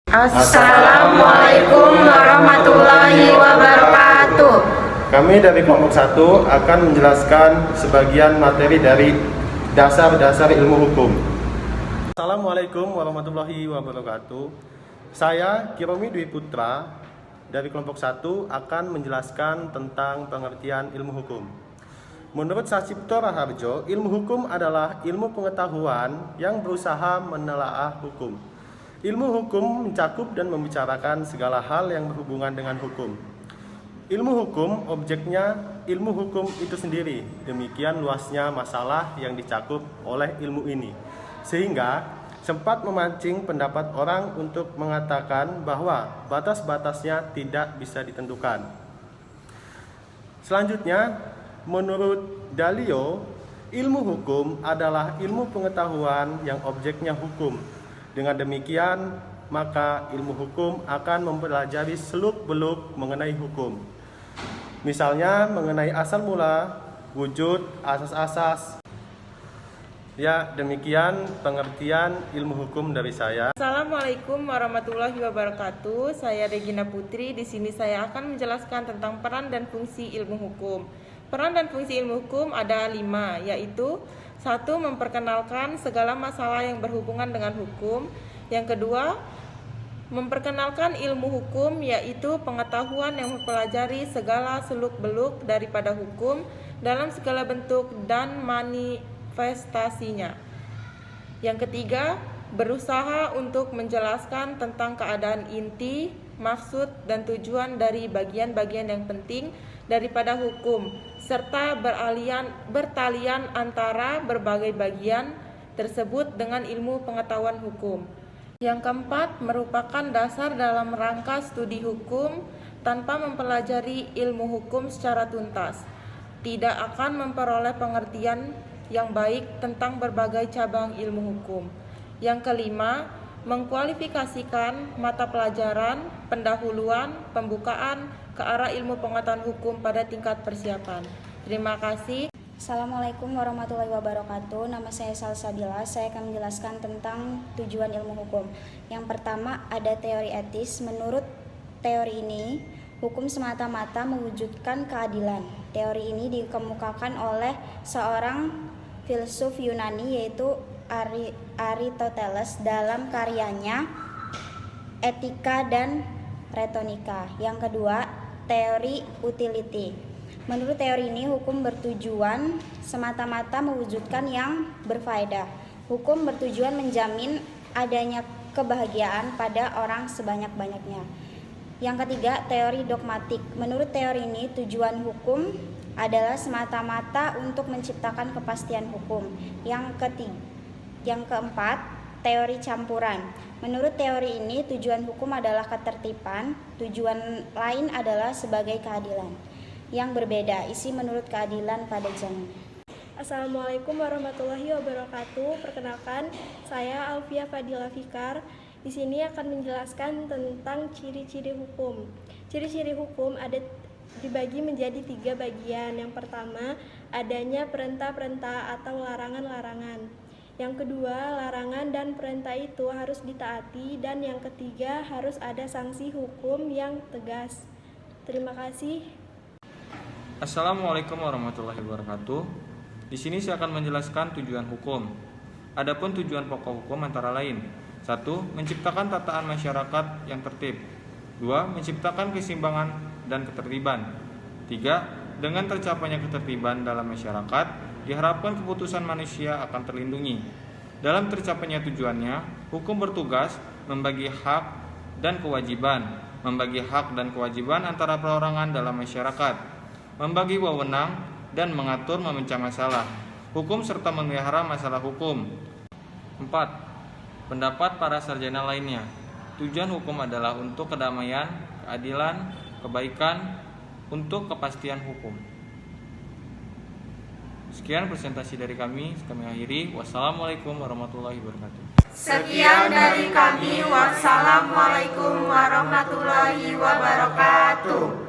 Assalamualaikum warahmatullahi wabarakatuh. Kami dari kelompok 1 akan menjelaskan sebagian materi dari dasar-dasar ilmu hukum. Assalamualaikum warahmatullahi wabarakatuh. Saya Kiromi Dwi Putra dari kelompok 1 akan menjelaskan tentang pengertian ilmu hukum. Menurut Sacipto Raharjo, ilmu hukum adalah ilmu pengetahuan yang berusaha menelaah hukum. Ilmu hukum mencakup dan membicarakan segala hal yang berhubungan dengan hukum. Ilmu hukum objeknya ilmu hukum itu sendiri. Demikian luasnya masalah yang dicakup oleh ilmu ini, sehingga sempat memancing pendapat orang untuk mengatakan bahwa batas-batasnya tidak bisa ditentukan. Selanjutnya, menurut Dalio, ilmu hukum adalah ilmu pengetahuan yang objeknya hukum. Dengan demikian, maka ilmu hukum akan mempelajari seluk-beluk mengenai hukum. Misalnya mengenai asal mula, wujud, asas-asas. Ya, demikian pengertian ilmu hukum dari saya. Assalamualaikum warahmatullahi wabarakatuh. Saya Regina Putri. Di sini saya akan menjelaskan tentang peran dan fungsi ilmu hukum. Peran dan fungsi ilmu hukum ada 5, yaitu 1. Memperkenalkan segala masalah yang berhubungan dengan hukum. Yang kedua, memperkenalkan ilmu hukum, yaitu pengetahuan yang mempelajari segala seluk-beluk daripada hukum dalam segala bentuk dan manifestasinya. Yang ketiga, berusaha untuk menjelaskan tentang keadaan inti, maksud, dan tujuan dari bagian-bagian yang penting daripada hukum, serta bertalian antara berbagai bagian tersebut dengan ilmu pengetahuan hukum. Yang keempat, merupakan dasar dalam rangka studi hukum. Tanpa mempelajari ilmu hukum secara tuntas, tidak akan memperoleh pengertian yang baik tentang berbagai cabang ilmu hukum. Yang kelima, mengkualifikasikan mata pelajaran, pendahuluan, pembukaan ke arah ilmu pengetahuan hukum pada tingkat persiapan. Terima kasih. Assalamualaikum warahmatullahi wabarakatuh. Nama saya Salsabila. Saya akan menjelaskan tentang tujuan ilmu hukum. Yang pertama, ada teori etis. Menurut teori ini, hukum semata-mata mewujudkan keadilan. Teori ini dikemukakan oleh seorang filsuf Yunani, yaitu Aristoteles dalam karyanya Etika dan Retonika. Yang kedua, teori utility. Menurut teori ini, hukum bertujuan semata-mata mewujudkan yang berfaedah. Hukum bertujuan menjamin adanya kebahagiaan pada orang sebanyak-banyaknya. Yang ketiga, teori dogmatik. Menurut teori ini, tujuan hukum adalah semata-mata untuk menciptakan kepastian hukum. Yang keempat, teori campuran. Menurut teori ini, tujuan hukum adalah ketertiban, tujuan lain adalah sebagai keadilan yang berbeda, isi menurut keadilan pada zaman. Assalamualaikum warahmatullahi wabarakatuh. Perkenalkan, saya Alfia Fadila Fikar. Di sini akan menjelaskan tentang ciri-ciri hukum. Ciri-ciri hukum dibagi menjadi 3 bagian. Yang pertama, adanya perintah-perintah atau larangan-larangan. Yang kedua, larangan dan perintah itu harus ditaati. Dan yang ketiga, harus ada sanksi hukum yang tegas. Terima kasih. Assalamualaikum warahmatullahi wabarakatuh. Di sini saya akan menjelaskan tujuan hukum. Adapun tujuan pokok hukum antara lain: 1. Menciptakan tataan masyarakat yang tertib. 2. Menciptakan keseimbangan dan ketertiban. 3. Dengan tercapainya ketertiban dalam masyarakat, diharapkan keputusan manusia akan terlindungi. Dalam tercapainya tujuannya, hukum bertugas membagi hak dan kewajiban antara perorangan dalam masyarakat, membagi wewenang dan mengatur memecah masalah hukum serta memelihara masalah hukum. 4. Pendapat para sarjana lainnya. Tujuan hukum adalah untuk kedamaian, keadilan, kebaikan, untuk kepastian hukum. Sekian presentasi dari kami akhiri. Wassalamualaikum warahmatullahi wabarakatuh. Sekian dari kami. Wassalamualaikum warahmatullahi wabarakatuh.